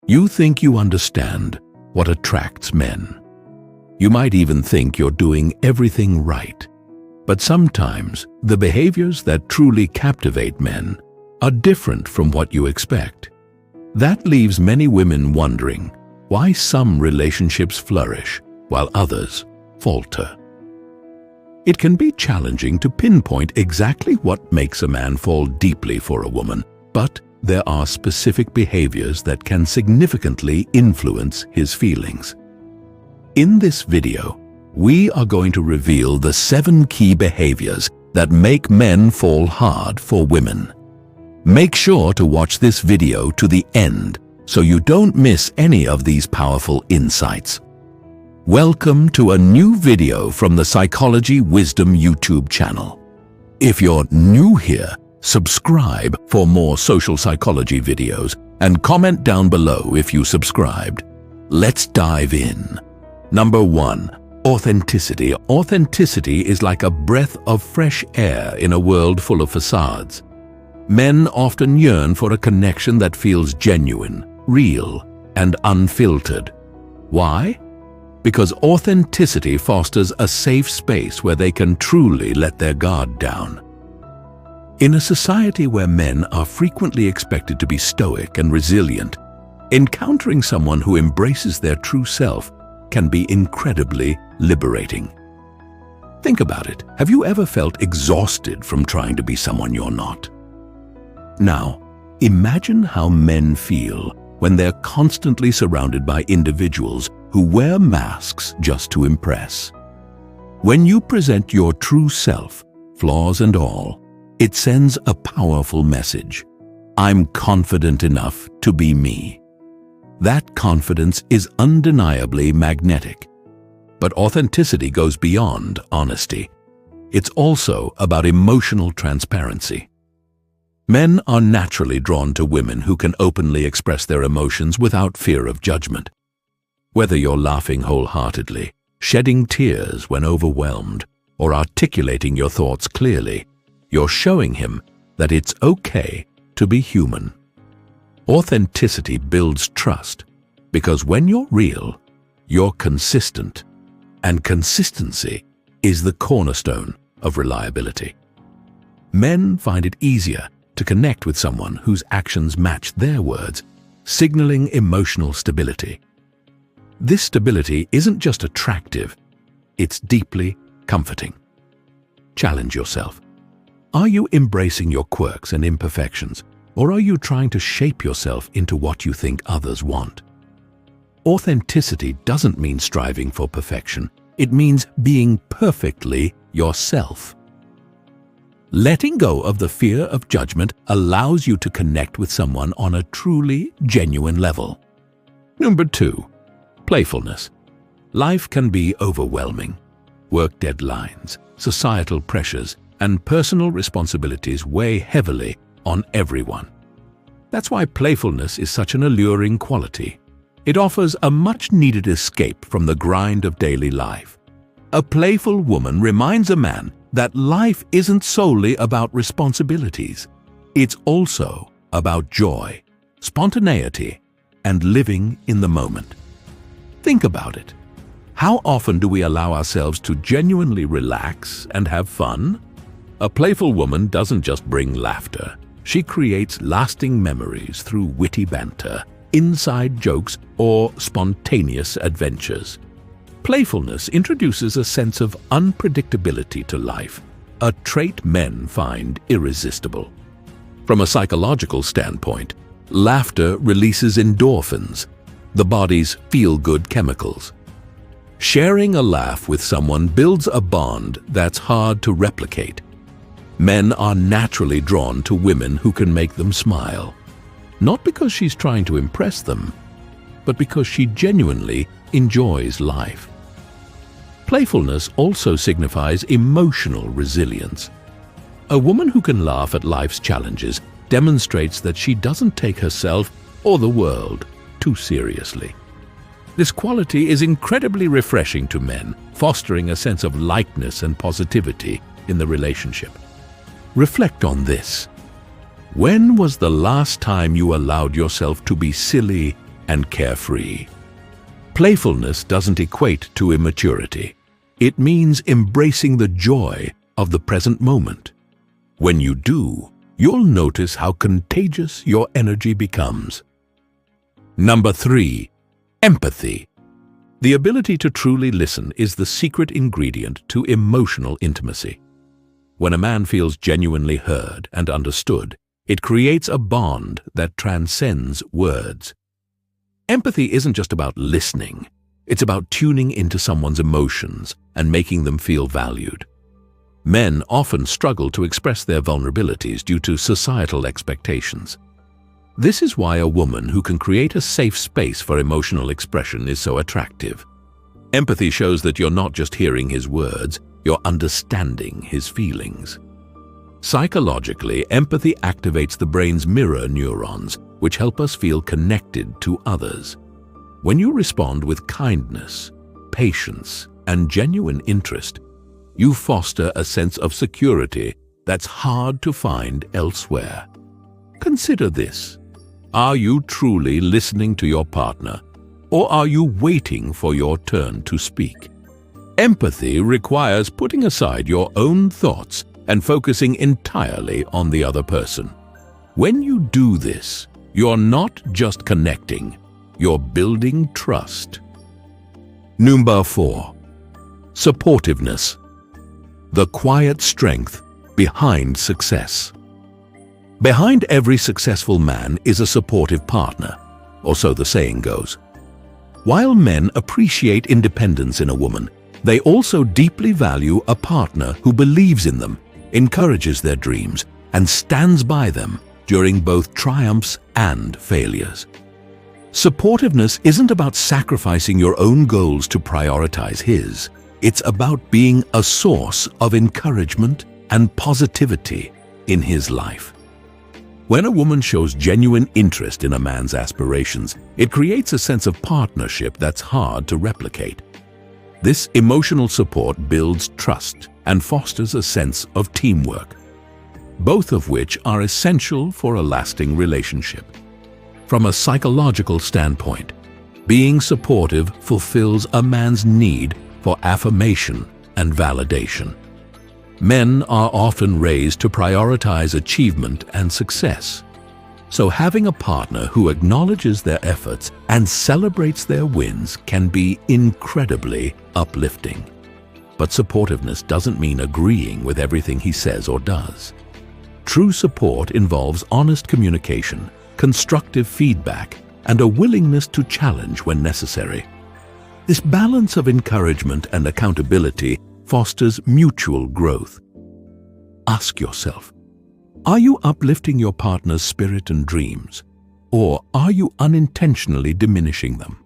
You think you understand what attracts men. You might even think you're doing everything right. But sometimes the behaviors that truly captivate men are different from what you expect. That leaves many women wondering why some relationships flourish while others falter. It can be challenging to pinpoint exactly what makes a man fall deeply for a woman, but there are specific behaviors that can significantly influence his feelings. In this video, we are going to reveal the 7 key behaviors that make men fall hard for women. Make sure to watch this video to the end so you don't miss any of these powerful insights. Welcome to a new video from the Psychology Wisdom YouTube channel. If you're new here, subscribe for more social psychology videos and comment down below if you subscribed. Let's dive in. Number 1. Authenticity. Authenticity is like a breath of fresh air in a world full of facades. Men often yearn for a connection that feels genuine, real, and unfiltered. Why? Because authenticity fosters a safe space where they can truly let their guard down. In a society where men are frequently expected to be stoic and resilient, encountering someone who embraces their true self can be incredibly liberating. Think about it. Have you ever felt exhausted from trying to be someone you're not? Now, imagine how men feel when they're constantly surrounded by individuals who wear masks just to impress. When you present your true self, flaws and all, it sends a powerful message. I'm confident enough to be me. That confidence is undeniably magnetic. But authenticity goes beyond honesty. It's also about emotional transparency. Men are naturally drawn to women who can openly express their emotions without fear of judgment. Whether you're laughing wholeheartedly, shedding tears when overwhelmed, or articulating your thoughts clearly, you're showing him that it's okay to be human. Authenticity builds trust because when you're real, you're consistent, and consistency is the cornerstone of reliability. Men find it easier to connect with someone whose actions match their words, signaling emotional stability. This stability isn't just attractive, it's deeply comforting. Challenge yourself. Are you embracing your quirks and imperfections, or are you trying to shape yourself into what you think others want? Authenticity doesn't mean striving for perfection. It means being perfectly yourself. Letting go of the fear of judgment allows you to connect with someone on a truly genuine level. Number 2. Playfulness. Life can be overwhelming. Work deadlines, societal pressures, and personal responsibilities weigh heavily on everyone. That's why playfulness is such an alluring quality. It offers a much-needed escape from the grind of daily life. A playful woman reminds a man that life isn't solely about responsibilities. It's also about joy, spontaneity, and living in the moment. Think about it. How often do we allow ourselves to genuinely relax and have fun? A playful woman doesn't just bring laughter. She creates lasting memories through witty banter, inside jokes, or spontaneous adventures. Playfulness introduces a sense of unpredictability to life, a trait men find irresistible. From a psychological standpoint, laughter releases endorphins, the body's feel-good chemicals. Sharing a laugh with someone builds a bond that's hard to replicate. Men are naturally drawn to women who can make them smile, not because she's trying to impress them, but because she genuinely enjoys life. Playfulness also signifies emotional resilience. A woman who can laugh at life's challenges demonstrates that she doesn't take herself or the world too seriously. This quality is incredibly refreshing to men, fostering a sense of lightness and positivity in the relationship. Reflect on this. When was the last time you allowed yourself to be silly and carefree. Playfulness doesn't equate to immaturity. It means embracing the joy of the present moment. When you do, you'll notice how contagious your energy becomes. Number 3. Empathy. The ability to truly listen is the secret ingredient to emotional intimacy. When a man feels genuinely heard and understood, it creates a bond that transcends words. Empathy isn't just about listening. It's about tuning into someone's emotions and making them feel valued. Men often struggle to express their vulnerabilities due to societal expectations. This is why a woman who can create a safe space for emotional expression is so attractive. Empathy shows that you're not just hearing his words, you're understanding his feelings. Psychologically, empathy activates the brain's mirror neurons, which help us feel connected to others. When you respond with kindness, patience, and genuine interest, you foster a sense of security that's hard to find elsewhere. Consider this. Are you truly listening to your partner, or are you waiting for your turn to speak? Empathy requires putting aside your own thoughts and focusing entirely on the other person. When you do this, you're not just connecting, you're building trust. Number 4. Supportiveness. The quiet strength behind success. Behind every successful man is a supportive partner, or so the saying goes. While men appreciate independence in a woman, they also deeply value a partner who believes in them, encourages their dreams, and stands by them during both triumphs and failures. Supportiveness isn't about sacrificing your own goals to prioritize his. It's about being a source of encouragement and positivity in his life. When a woman shows genuine interest in a man's aspirations, it creates a sense of partnership that's hard to replicate. This emotional support builds trust and fosters a sense of teamwork, both of which are essential for a lasting relationship. From a psychological standpoint, being supportive fulfills a man's need for affirmation and validation. Men are often raised to prioritize achievement and success. So having a partner who acknowledges their efforts and celebrates their wins can be incredibly uplifting. But supportiveness doesn't mean agreeing with everything he says or does. True support involves honest communication, constructive feedback, and a willingness to challenge when necessary. This balance of encouragement and accountability fosters mutual growth. Ask yourself, are you uplifting your partner's spirit and dreams, or are you unintentionally diminishing them?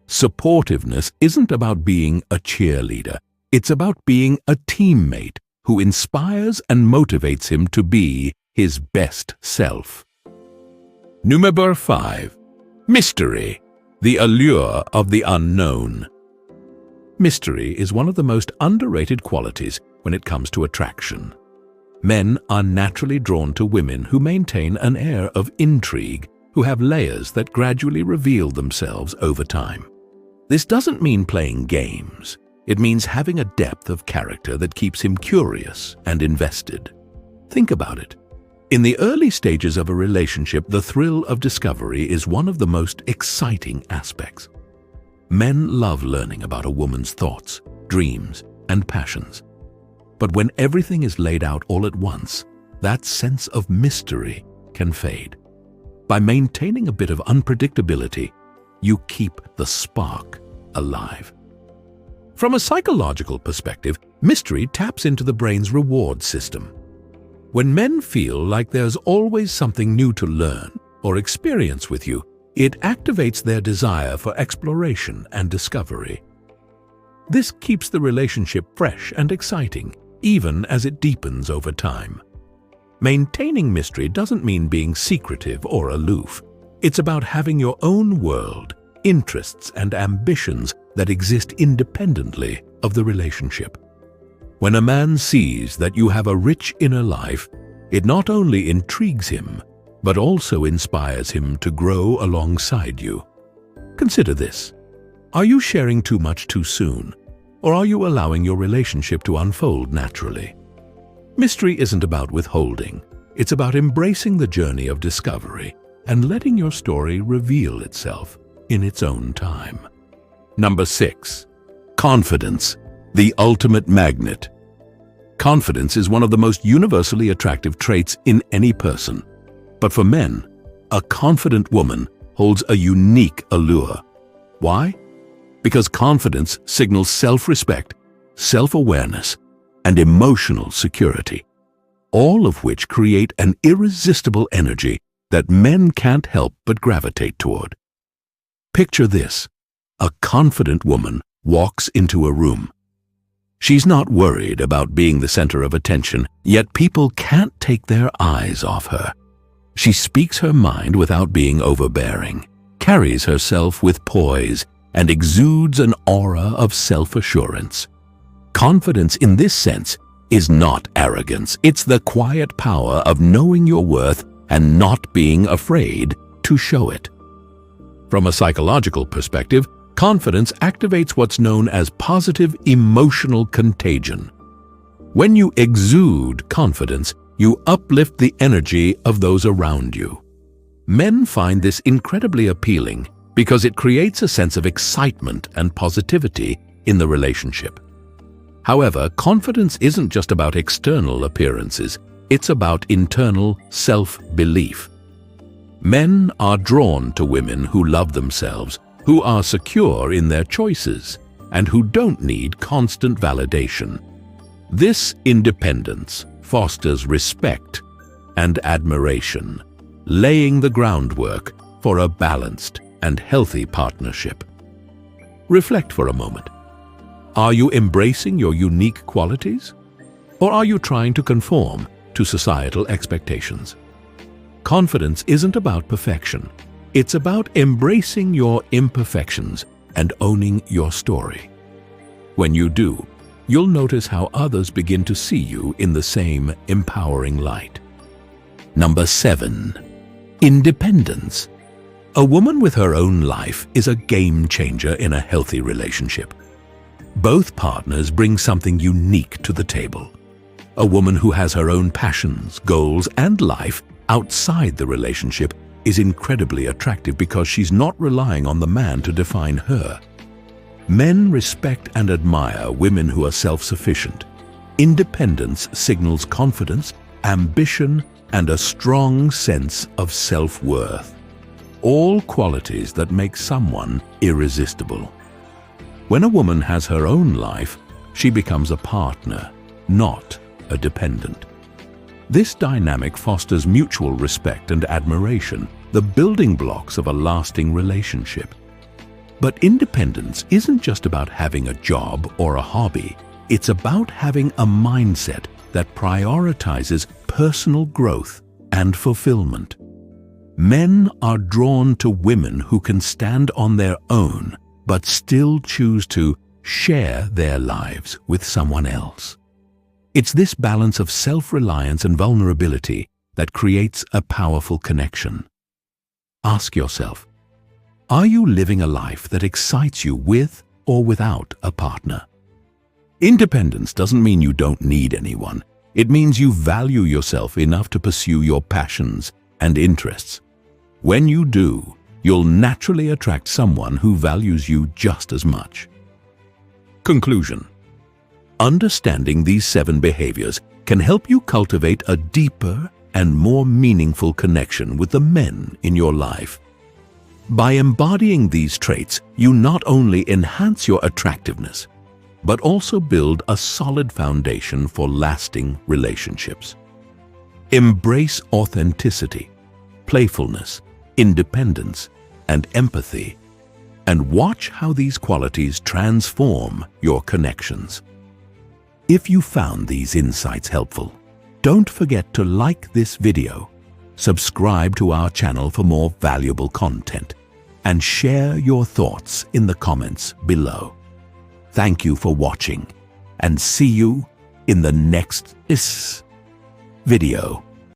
Supportiveness isn't about being a cheerleader. It's about being a teammate who inspires and motivates him to be his best self. Number 5. Mystery. The allure of the unknown. Mystery is one of the most underrated qualities when it comes to attraction. Men are naturally drawn to women who maintain an air of intrigue, who have layers that gradually reveal themselves over time. This doesn't mean playing games. It means having a depth of character that keeps him curious and invested. Think about it. In the early stages of a relationship, the thrill of discovery is one of the most exciting aspects. Men love learning about a woman's thoughts, dreams, and passions. But when everything is laid out all at once, that sense of mystery can fade. By maintaining a bit of unpredictability, you keep the spark alive. From a psychological perspective, mystery taps into the brain's reward system. When men feel like there's always something new to learn or experience with you, it activates their desire for exploration and discovery. This keeps the relationship fresh and exciting, even as it deepens over time. Maintaining mystery doesn't mean being secretive or aloof. It's about having your own world, interests, and ambitions that exist independently of the relationship. When a man sees that you have a rich inner life, it not only intrigues him, but also inspires him to grow alongside you. Consider this. Are you sharing too much too soon, or are you allowing your relationship to unfold naturally? Mystery isn't about withholding. It's about embracing the journey of discovery and letting your story reveal itself in its own time. Number 6. Confidence, the ultimate magnet. Confidence is one of the most universally attractive traits in any person. But for men, a confident woman holds a unique allure. Why? Because confidence signals self-respect, self-awareness, and emotional security, all of which create an irresistible energy that men can't help but gravitate toward. Picture this. A confident woman walks into a room. She's not worried about being the center of attention, yet people can't take their eyes off her. She speaks her mind without being overbearing, carries herself with poise, and exudes an aura of self-assurance. Confidence in this sense is not arrogance. It's the quiet power of knowing your worth and not being afraid to show it. From a psychological perspective, confidence activates what's known as positive emotional contagion. When you exude confidence, you uplift the energy of those around you. Men find this incredibly appealing because it creates a sense of excitement and positivity in the relationship. However, confidence isn't just about external appearances, it's about internal self-belief. Men are drawn to women who love themselves, who are secure in their choices, and who don't need constant validation. This independence fosters respect and admiration, laying the groundwork for a balanced and healthy partnership. Reflect for a moment. Are you embracing your unique qualities? Or are you trying to conform to societal expectations? Confidence isn't about perfection. It's about embracing your imperfections and owning your story. When you do, you'll notice how others begin to see you in the same empowering light. Number 7. Independence. A woman with her own life is a game changer in a healthy relationship. Both partners bring something unique to the table. A woman who has her own passions, goals, and life outside the relationship is incredibly attractive because she's not relying on the man to define her. Men respect and admire women who are self-sufficient. Independence signals confidence, ambition, and a strong sense of self-worth. All qualities that make someone irresistible. When a woman has her own life, she becomes a partner, not a dependent. This dynamic fosters mutual respect and admiration, the building blocks of a lasting relationship. But independence isn't just about having a job or a hobby. It's about having a mindset that prioritizes personal growth and fulfillment. Men are drawn to women who can stand on their own but still choose to share their lives with someone else. It's this balance of self-reliance and vulnerability that creates a powerful connection. Ask yourself, are you living a life that excites you with or without a partner? Independence doesn't mean you don't need anyone. It means you value yourself enough to pursue your passions and interests. When you do, you'll naturally attract someone who values you just as much. Conclusion. Understanding these 7 behaviors can help you cultivate a deeper and more meaningful connection with the men in your life. By embodying these traits, you not only enhance your attractiveness, but also build a solid foundation for lasting relationships. Embrace authenticity, playfulness, independence, and empathy, and watch how these qualities transform your connections. If you found these insights helpful, don't forget to like this video, subscribe to our channel for more valuable content, and share your thoughts in the comments below. Thank you for watching, and see you in the next video.